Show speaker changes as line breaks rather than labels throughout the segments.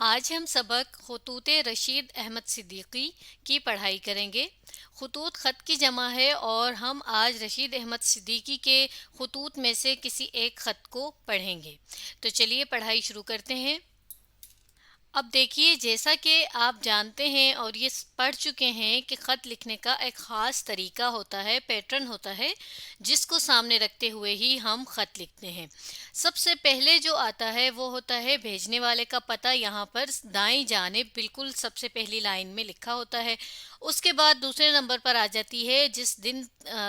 آج ہم سبق خطوط رشید احمد صدیقی کی پڑھائی کریں گے۔ خطوط خط کی جمع ہے اور ہم آج رشید احمد صدیقی کے خطوط میں سے کسی ایک خط کو پڑھیں گے۔ تو چلیے پڑھائی شروع کرتے ہیں۔ اب دیکھیے، جیسا کہ آپ جانتے ہیں اور یہ پڑھ چکے ہیں کہ خط لکھنے کا ایک خاص طریقہ ہوتا ہے، پیٹرن ہوتا ہے، جس کو سامنے رکھتے ہوئے ہی ہم خط لکھتے ہیں۔ سب سے پہلے جو آتا ہے وہ ہوتا ہے بھیجنے والے کا پتہ، یہاں پر دائیں جانب بالکل سب سے پہلی لائن میں لکھا ہوتا ہے۔ اس کے بعد دوسرے نمبر پر آ جاتی ہے جس دن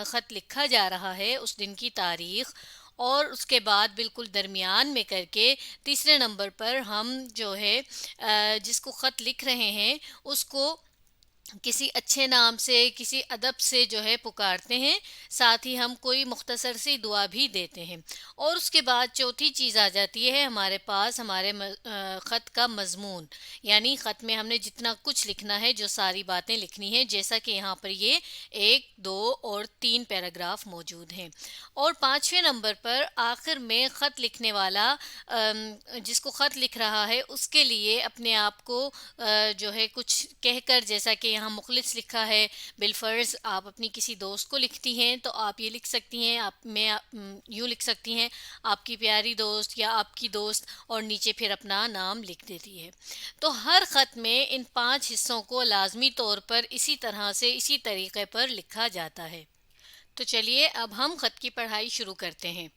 خط لکھا جا رہا ہے اس دن کی تاریخ، اور اس کے بعد بالکل درمیان میں کر کے تیسرے نمبر پر ہم جو ہے جس کو خط لکھ رہے ہیں اس کو کسی اچھے نام سے، کسی ادب سے جو ہے پکارتے ہیں، ساتھ ہی ہم کوئی مختصر سی دعا بھی دیتے ہیں۔ اور اس کے بعد چوتھی چیز آ جاتی ہے ہمارے پاس ہمارے خط کا مضمون، یعنی خط میں ہم نے جتنا کچھ لکھنا ہے، جو ساری باتیں لکھنی ہیں، جیسا کہ یہاں پر یہ 1، 2 اور 3 پیراگراف موجود ہیں۔ اور پانچویں نمبر پر آخر میں خط لکھنے والا جس کو خط لکھ رہا ہے اس کے لیے اپنے آپ کو جو ہے کچھ کہہ کر، جیسا کہ یہاں مخلص لکھا ہے، بالفرض آپ اپنی کسی دوست کو لکھتی ہیں تو آپ یہ لکھ سکتی ہیں، یوں لکھ سکتی ہیں، آپ کی پیاری دوست یا آپ کی دوست، اور نیچے پھر اپنا نام لکھ دیتی ہے۔ تو ہر خط میں ان 5 حصوں کو لازمی طور پر اسی طرح سے، اسی طریقے پر لکھا جاتا ہے۔ تو چلیے اب ہم خط کی پڑھائی شروع کرتے ہیں۔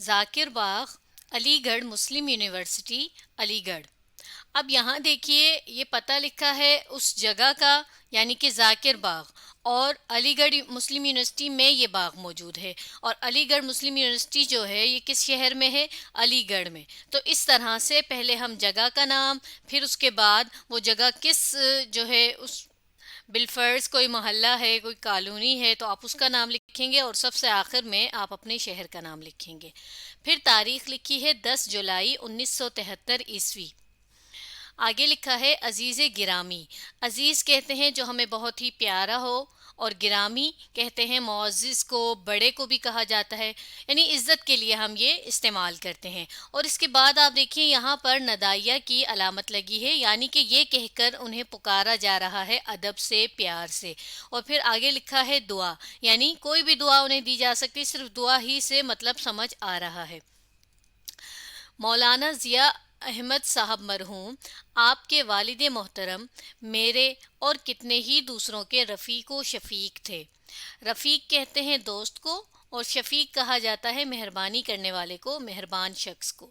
ذاکر باغ، علی گڑھ مسلم یونیورسٹی، علی گڑھ۔ اب یہاں دیکھیے یہ پتہ لکھا ہے اس جگہ کا، یعنی کہ ذاکر باغ، اور علی گڑھ مسلم یونیورسٹی میں یہ باغ موجود ہے، اور علی گڑھ مسلم یونیورسٹی جو ہے یہ کس شہر میں ہے؟ علی گڑھ میں۔ تو اس طرح سے پہلے ہم جگہ کا نام، پھر اس کے بعد وہ جگہ کس جو ہے اس بالفرض کوئی محلہ ہے، کوئی کالونی ہے تو آپ اس کا نام لکھیں گے، اور سب سے آخر میں آپ اپنے شہر کا نام لکھیں گے۔ پھر تاریخ لکھی ہے 10 جولائی 1973 عیسوی۔ آگے لکھا ہے عزیز گرامی۔ عزیز کہتے ہیں جو ہمیں بہت ہی پیارا ہو، اور گرامی کہتے ہیں معزز کو، بڑے کو بھی کہا جاتا ہے، یعنی عزت کے لیے ہم یہ استعمال کرتے ہیں۔ اور اس کے بعد آپ دیکھیں یہاں پر ندائیہ کی علامت لگی ہے، یعنی کہ یہ کہہ کر انہیں پکارا جا رہا ہے ادب سے، پیار سے۔ اور پھر آگے لکھا ہے دعا، یعنی کوئی بھی دعا انہیں دی جا سکتی، صرف دعا ہی سے مطلب سمجھ آ رہا ہے۔ مولانا ضیاء احمد صاحب مرحوم آپ کے والد محترم میرے اور کتنے ہی دوسروں کے رفیق و شفیق تھے۔ رفیق کہتے ہیں دوست کو، اور شفیق کہا جاتا ہے مہربانی کرنے والے کو، مہربان شخص کو۔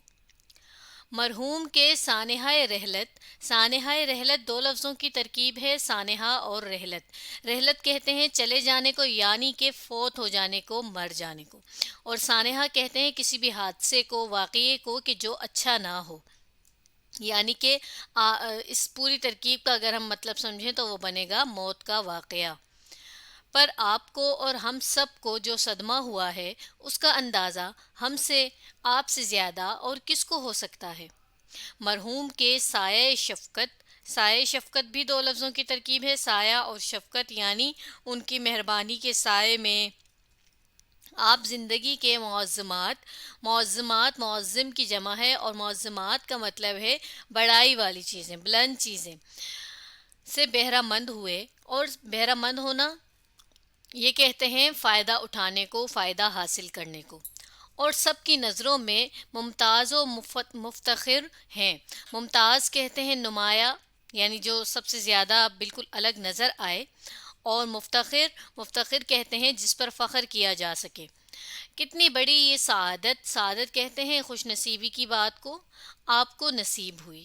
مرحوم کے سانحہ رحلت۔ سانحہ رحلت 2 لفظوں کی ترکیب ہے، سانحہ اور رحلت۔ رحلت کہتے ہیں چلے جانے کو، یعنی کہ فوت ہو جانے کو، مر جانے کو، اور سانحہ کہتے ہیں کسی بھی حادثے کو، واقعے کو کہ جو اچھا نہ ہو، یعنی کہ اس پوری ترکیب کا اگر ہم مطلب سمجھیں تو وہ بنے گا موت کا واقعہ۔ پر آپ کو اور ہم سب کو جو صدمہ ہوا ہے اس کا اندازہ ہم سے، آپ سے زیادہ اور کس کو ہو سکتا ہے؟ مرحوم کے سایہ شفقت۔ سایہ شفقت بھی 2 لفظوں کی ترکیب ہے، سایہ اور شفقت، یعنی ان کی مہربانی کے سائے میں آپ زندگی کے معظمات۔ معظمات معظم کی جمع ہے، اور معظمات کا مطلب ہے بڑائی والی چیزیں، بلند چیزیں، سے بہرہ مند ہوئے۔ اور بہرہ مند ہونا یہ کہتے ہیں فائدہ اٹھانے کو، فائدہ حاصل کرنے کو، اور سب کی نظروں میں ممتاز و مفتخر ہیں۔ ممتاز کہتے ہیں نمایاں، یعنی جو سب سے زیادہ بالکل الگ نظر آئے، اور مفتخر، مفتخر کہتے ہیں جس پر فخر کیا جا سکے۔ کتنی بڑی یہ سعادت، سعادت کہتے ہیں خوش نصیبی کی بات کو، آپ کو نصیب ہوئی۔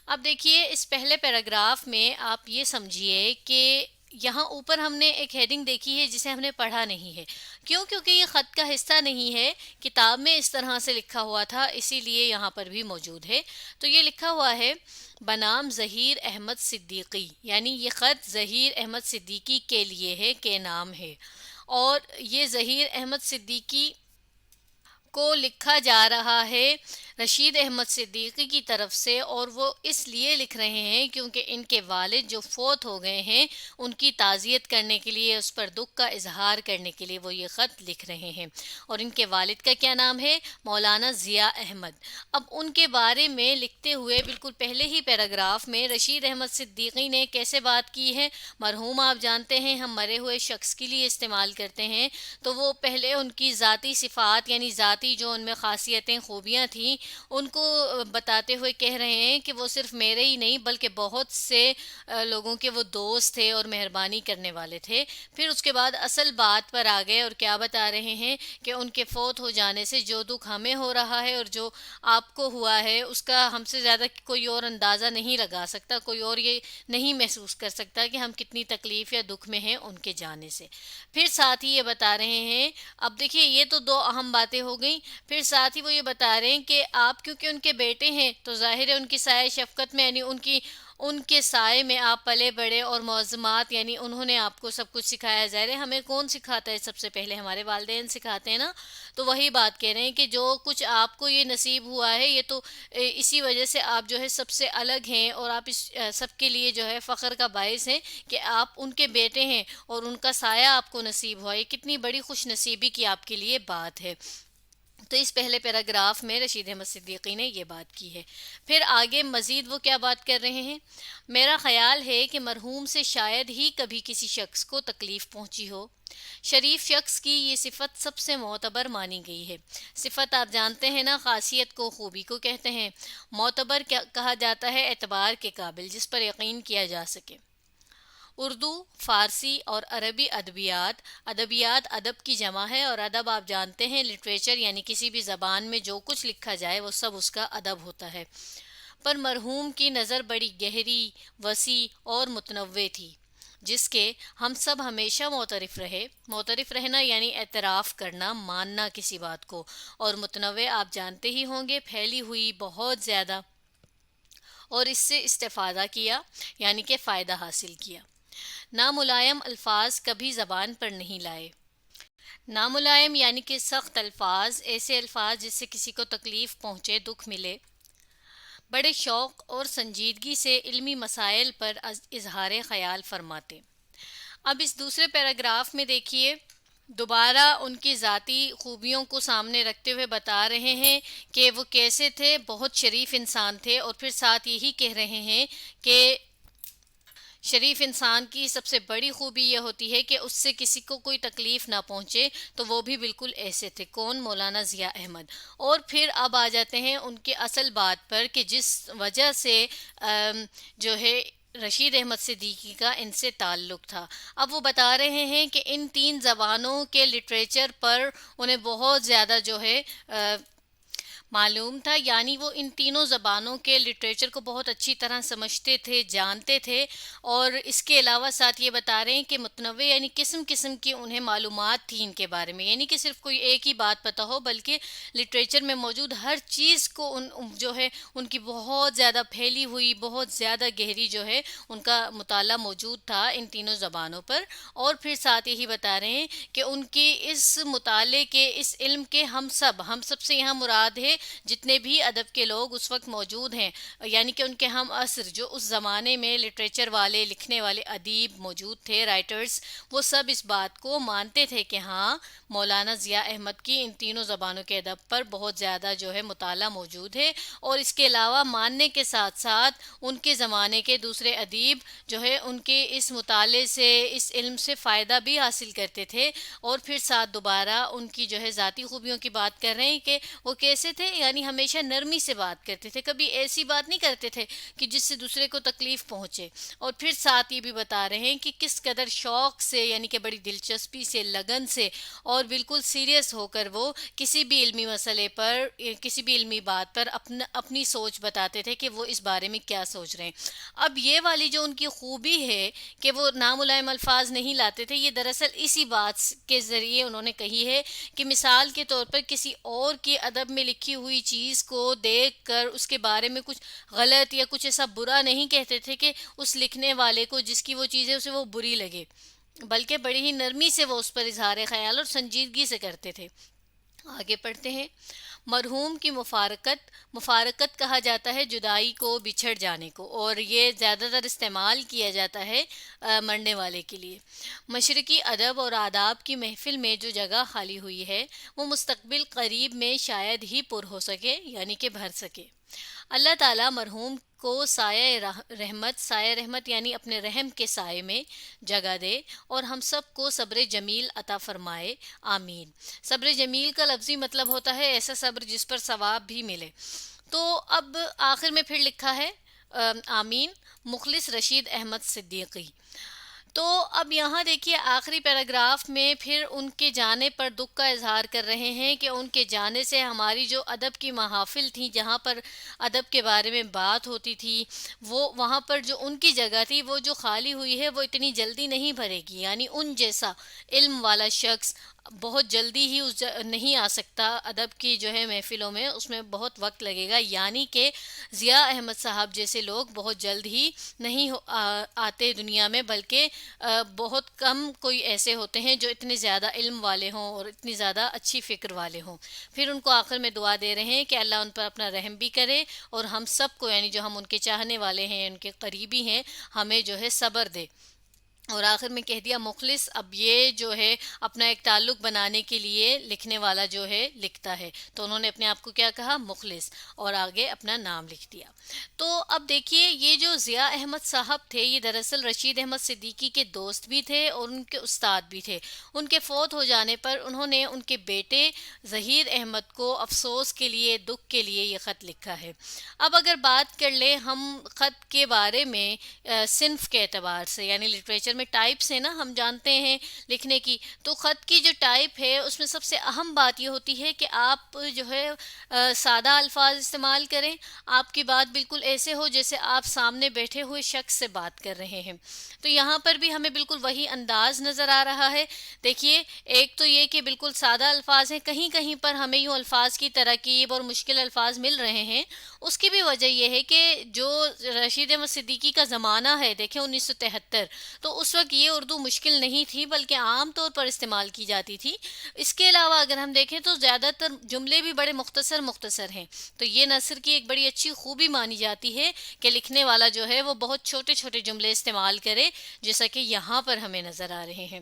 اب دیکھیے اس پہلے پیراگراف میں آپ یہ سمجھیے کہ یہاں اوپر ہم نے ایک ہیڈنگ دیکھی ہے جسے ہم نے پڑھا نہیں ہے۔ کیوں؟ کیونکہ یہ خط کا حصہ نہیں ہے، کتاب میں اس طرح سے لکھا ہوا تھا، اسی لیے یہاں پر بھی موجود ہے۔ تو یہ لکھا ہوا ہے بنام ظہیر احمد صدیقی، یعنی یہ خط ظہیر احمد صدیقی کے لیے ہے، کے نام ہے، اور یہ ظہیر احمد صدیقی کو لکھا جا رہا ہے رشید احمد صدیقی کی طرف سے، اور وہ اس لیے لکھ رہے ہیں کیونکہ ان کے والد جو فوت ہو گئے ہیں ان کی تعزیت کرنے کے لیے، اس پر دکھ کا اظہار کرنے کے لیے وہ یہ خط لکھ رہے ہیں۔ اور ان کے والد کا کیا نام ہے؟ مولانا ضیاء احمد۔ اب ان کے بارے میں لکھتے ہوئے بالکل پہلے ہی پیراگراف میں رشید احمد صدیقی نے کیسے بات کی ہے؟ مرحوم آپ جانتے ہیں ہم مرے ہوئے شخص کے لیے استعمال کرتے ہیں، تو وہ پہلے ان کی ذاتی صفات یعنی ذاتی جو ان میں خاصیتیں خوبیاں تھیں ان کو بتاتے ہوئے کہہ رہے ہیں کہ وہ صرف میرے ہی نہیں بلکہ بہت سے لوگوں کے وہ دوست تھے اور مہربانی کرنے والے تھے۔ پھر اس کے بعد اصل بات پر آ گئے اور کیا بتا رہے ہیں کہ ان کے فوت ہو جانے سے جو دکھ ہمیں ہو رہا ہے اور جو آپ کو ہوا ہے اس کا ہم سے زیادہ کوئی اور اندازہ نہیں لگا سکتا، کوئی اور یہ نہیں محسوس کر سکتا کہ ہم کتنی تکلیف یا دکھ میں ہیں ان کے جانے سے۔ پھر ساتھ ہی یہ بتا رہے ہیں، اب دیکھیے یہ تو دو اہم باتیں ہو گئیں، پھر ساتھ ہی وہ یہ بتا رہے ہیں کہ آپ کیونکہ ان کے بیٹے ہیں تو ظاہر ہے ان کی سایہ شفقت میں، یعنی ان کے سائے میں آپ پلے بڑے، اور معظمات یعنی انہوں نے آپ کو سب کچھ سکھایا۔ ظاہر ہے ہمیں کون سکھاتا ہے؟ سب سے پہلے ہمارے والدین سکھاتے ہیں نا۔ تو وہی بات کہہ رہے ہیں کہ جو کچھ آپ کو یہ نصیب ہوا ہے یہ تو اسی وجہ سے آپ جو ہے سب سے الگ ہیں، اور آپ اس سب کے لیے جو ہے فخر کا باعث ہیں کہ آپ ان کے بیٹے ہیں اور ان کا سایہ آپ کو نصیب ہوا۔ یہ کتنی بڑی خوش نصیبی کی آپ کے لیے بات ہے۔ تو اس پہلے پیراگراف میں رشید احمد صدیقی نے یہ بات کی ہے۔ پھر آگے مزید وہ کیا بات کر رہے ہیں؟ میرا خیال ہے کہ مرحوم سے شاید ہی کبھی کسی شخص کو تکلیف پہنچی ہو۔ شریف شخص کی یہ صفت سب سے معتبر مانی گئی ہے۔ صفت آپ جانتے ہیں نا، خاصیت کو خوبی کو کہتے ہیں۔ معتبر کہا جاتا ہے اعتبار کے قابل، جس پر یقین کیا جا سکے۔ اردو، فارسی اور عربی ادبیات، ادبیات ادب کی جمع ہے، اور ادب آپ جانتے ہیں لٹریچر یعنی کسی بھی زبان میں جو کچھ لکھا جائے وہ سب اس کا ادب ہوتا ہے۔ پر مرحوم کی نظر بڑی گہری، وسیع اور متنوع تھی، جس کے ہم سب ہمیشہ معترف رہے۔ معترف رہنا یعنی اعتراف کرنا، ماننا کسی بات کو، اور متنوع آپ جانتے ہی ہوں گے پھیلی ہوئی، بہت زیادہ، اور اس سے استفادہ کیا یعنی کہ فائدہ حاصل کیا۔ ناملائم الفاظ کبھی زبان پر نہیں لائے۔ ناملائم یعنی کہ سخت الفاظ، ایسے الفاظ جس سے کسی کو تکلیف پہنچے، دکھ ملے۔ بڑے شوق اور سنجیدگی سے علمی مسائل پر اظہار خیال فرماتے۔ اب اس دوسرے پیراگراف میں دیکھیے، دوبارہ ان کی ذاتی خوبیوں کو سامنے رکھتے ہوئے بتا رہے ہیں کہ وہ کیسے تھے، بہت شریف انسان تھے، اور پھر ساتھ یہی کہہ رہے ہیں کہ شریف انسان کی سب سے بڑی خوبی یہ ہوتی ہے کہ اس سے کسی کو کوئی تکلیف نہ پہنچے، تو وہ بھی بالکل ایسے تھے۔ کون؟ مولانا ضیاء احمد۔ اور پھر اب آ جاتے ہیں ان کی اصل بات پر کہ جس وجہ سے جو ہے رشید احمد صدیقی کا ان سے تعلق تھا۔ اب وہ بتا رہے ہیں کہ ان تین زبانوں کے لٹریچر پر انہیں بہت زیادہ جو ہے معلوم تھا، یعنی وہ ان تینوں زبانوں کے لٹریچر کو بہت اچھی طرح سمجھتے تھے، جانتے تھے، اور اس کے علاوہ ساتھ یہ بتا رہے ہیں کہ متنوع یعنی قسم قسم کی انہیں معلومات تھی ان کے بارے میں، یعنی کہ صرف کوئی ایک ہی بات پتہ ہو، بلکہ لٹریچر میں موجود ہر چیز کو جو ہے ان کی بہت زیادہ پھیلی ہوئی، بہت زیادہ گہری جو ہے ان کا مطالعہ موجود تھا ان تینوں زبانوں پر۔ اور پھر ساتھ یہی بتا رہے ہیں کہ ان کی اس مطالعے کے، اس علم کے ہم سب سے یہاں مراد ہے جتنے بھی ادب کے لوگ اس وقت موجود ہیں، یعنی کہ ان کے ہم عصر جو اس زمانے میں لٹریچر والے، لکھنے والے ادیب موجود تھے، رائٹرز، وہ سب اس بات کو مانتے تھے کہ ہاں مولانا ضیاء احمد کی ان تینوں زبانوں کے ادب پر بہت زیادہ جو ہے مطالعہ موجود ہے، اور اس کے علاوہ ماننے کے ساتھ ساتھ ان کے زمانے کے دوسرے ادیب جو ہے ان کے اس مطالعے سے، اس علم سے فائدہ بھی حاصل کرتے تھے۔ اور پھر ساتھ دوبارہ ان کی جو ہے ذاتی خوبیوں کی بات کر رہے ہیں کہ وہ کیسے تھے، یعنی ہمیشہ نرمی سے بات کرتے تھے، کبھی ایسی بات نہیں کرتے تھے کہ جس سے دوسرے کو تکلیف پہنچے۔ اور پھر ساتھ یہ بھی بتا رہے ہیں کہ کس قدر شوق سے، یعنی کہ بڑی دلچسپی سے، لگن سے، اور بالکل سیریس ہو کر وہ کسی بھی علمی مسئلے پر، کسی بھی علمی بات پر اپنی سوچ بتاتے تھے کہ وہ اس بارے میں کیا سوچ رہے ہیں۔ اب یہ والی جو ان کی خوبی ہے کہ وہ ناملائم الفاظ نہیں لاتے تھے، یہ دراصل اسی بات کے ذریعے انہوں نے کہی ہے کہ مثال کے طور پر کسی اور کی ادب میں لکھی ہوئی چیز کو دیکھ کر اس کے بارے میں کچھ غلط یا کچھ ایسا برا نہیں کہتے تھے کہ اس لکھنے والے کو، جس کی وہ چیز ہے، اسے وہ بری لگے، بلکہ بڑی ہی نرمی سے وہ اس پر اظہار خیال اور سنجیدگی سے کرتے تھے۔ آگے پڑھتے ہیں۔ مرحوم کی مفارقت کہا جاتا ہے جدائی کو، بچھڑ جانے کو، اور یہ زیادہ تر استعمال کیا جاتا ہے مرنے والے کے لیے۔ مشرقی ادب اور آداب کی محفل میں جو جگہ خالی ہوئی ہے وہ مستقبل قریب میں شاید ہی پر ہو سکے، یعنی کہ بھر سکے۔ اللہ تعالیٰ مرحوم کو سایہ رحمت یعنی اپنے رحم کے سائے میں جگہ دے اور ہم سب کو صبر جمیل عطا فرمائے، آمین۔ صبر جمیل کا لفظی مطلب ہوتا ہے ایسا صبر جس پر ثواب بھی ملے۔ تو اب آخر میں پھر لکھا ہے آمین، مخلص رشید احمد صدیقی۔ تو اب یہاں دیکھیے آخری پیراگراف میں پھر ان کے جانے پر دکھ کا اظہار کر رہے ہیں کہ ان کے جانے سے ہماری جو ادب کی محافل تھیں، جہاں پر ادب کے بارے میں بات ہوتی تھی، وہ وہاں پر جو ان کی جگہ تھی وہ جو خالی ہوئی ہے وہ اتنی جلدی نہیں بھرے گی، یعنی ان جیسا علم والا شخص بہت جلدی ہی نہیں آ سکتا ادب کی جو ہے محفلوں میں، اس میں بہت وقت لگے گا، یعنی کہ ضیاء احمد صاحب جیسے لوگ بہت جلد ہی نہیں آتے دنیا میں، بلکہ بہت کم کوئی ایسے ہوتے ہیں جو اتنے زیادہ علم والے ہوں اور اتنی زیادہ اچھی فکر والے ہوں۔ پھر ان کو آخر میں دعا دے رہے ہیں کہ اللہ ان پر اپنا رحم بھی کرے اور ہم سب کو، یعنی جو ہم ان کے چاہنے والے ہیں، ان کے قریبی ہیں، ہمیں جو ہے صبر دے۔ اور آخر میں کہہ دیا مخلص، اب یہ جو ہے اپنا ایک تعلق بنانے کے لیے لکھنے والا جو ہے لکھتا ہے، تو انہوں نے اپنے آپ کو کیا کہا؟ مخلص، اور آگے اپنا نام لکھ دیا۔ تو اب دیکھیے یہ جو ضیاء احمد صاحب تھے یہ دراصل رشید احمد صدیقی کے دوست بھی تھے اور ان کے استاد بھی تھے۔ ان کے فوت ہو جانے پر انہوں نے ان کے بیٹے ظہیر احمد کو افسوس کے لیے، دکھ کے لیے یہ خط لکھا ہے۔ اب اگر بات کر لیں ہم خط کے بارے میں صنف کے اعتبار سے، یعنی لٹریچر میں ٹائپس ہیں نا، ہم جانتے ہیں لکھنے کی، تو خط کی جو ٹائپ ہے اس میں سب سے اہم بات یہ ہوتی ہے کہ آپ جو ہے سادہ الفاظ استعمال کریں، آپ کی بات بالکل ایسے ہو جیسے آپ سامنے بیٹھے ہوئے شخص سے بات کر رہے ہیں۔ تو یہاں پر بھی ہمیں بالکل وہی انداز نظر آ رہا ہے۔ دیکھیے ایک تو یہ کہ بالکل سادہ الفاظ ہیں، کہیں کہیں پر ہمیں یوں الفاظ کی ترکیب اور مشکل الفاظ مل رہے ہیں، اس کی بھی وجہ یہ ہے کہ جو رشید احمد صدیقی کا زمانہ ہے، دیکھیں 1973، تو اس وقت یہ اردو مشکل نہیں تھی بلکہ عام طور پر استعمال کی جاتی تھی۔ اس کے علاوہ اگر ہم دیکھیں تو زیادہ تر جملے بھی بڑے مختصر ہیں، تو یہ نثر کی ایک بڑی اچھی خوبی مانی جاتی ہے کہ لکھنے والا جو ہے وہ بہت چھوٹے چھوٹے جملے استعمال کرے، جیسا کہ یہاں پر ہمیں نظر آ رہے ہیں۔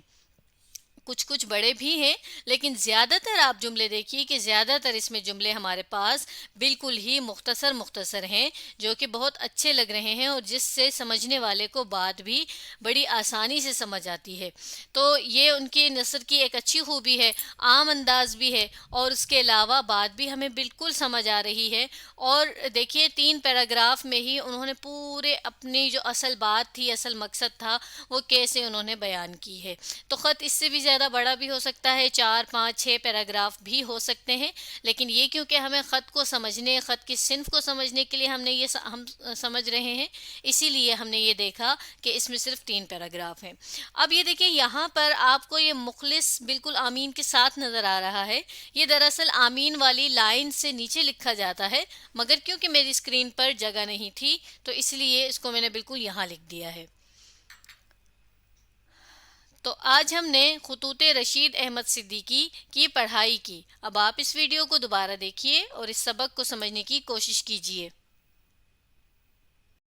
کچھ بڑے بھی ہیں لیکن زیادہ تر آپ جملے دیکھیے کہ زیادہ تر اس میں جملے ہمارے پاس بالکل ہی مختصر ہیں، جو کہ بہت اچھے لگ رہے ہیں اور جس سے سمجھنے والے کو بات بھی بڑی آسانی سے سمجھ آتی ہے۔ تو یہ ان کی نثر کی ایک اچھی خوبی ہے، عام انداز بھی ہے اور اس کے علاوہ بات بھی ہمیں بالکل سمجھ آ رہی ہے۔ اور دیکھیے 3 پیراگراف میں ہی انہوں نے پورے اپنی جو اصل بات تھی، اصل مقصد تھا، وہ کیسے انہوں نے بیان کی ہے۔ تو خط اس سے بھی زیادہ بڑا بھی ہو سکتا ہے، 4 5 6 پیراگراف بھی ہو سکتے ہیں، لیکن یہ کیونکہ ہمیں خط کو سمجھنے، خط کی صنف کو سمجھنے کے لیے ہم سمجھ رہے ہیں، اسی لیے ہم نے یہ دیکھا کہ اس میں صرف 3 پیراگراف ہیں۔ اب یہ دیکھیں یہاں پر آپ کو یہ مخلص بالکل آمین کے ساتھ نظر آ رہا ہے، یہ دراصل آمین والی لائن سے نیچے لکھا جاتا ہے، مگر کیونکہ میری اسکرین پر جگہ نہیں تھی تو اس لیے اس کو میں نے بالکل یہاں لکھ دیا ہے۔ تو آج ہم نے خطوط رشید احمد صدیقی کی پڑھائی کی۔ اب آپ اس ویڈیو کو دوبارہ دیکھیے اور اس سبق کو سمجھنے کی کوشش کیجیے۔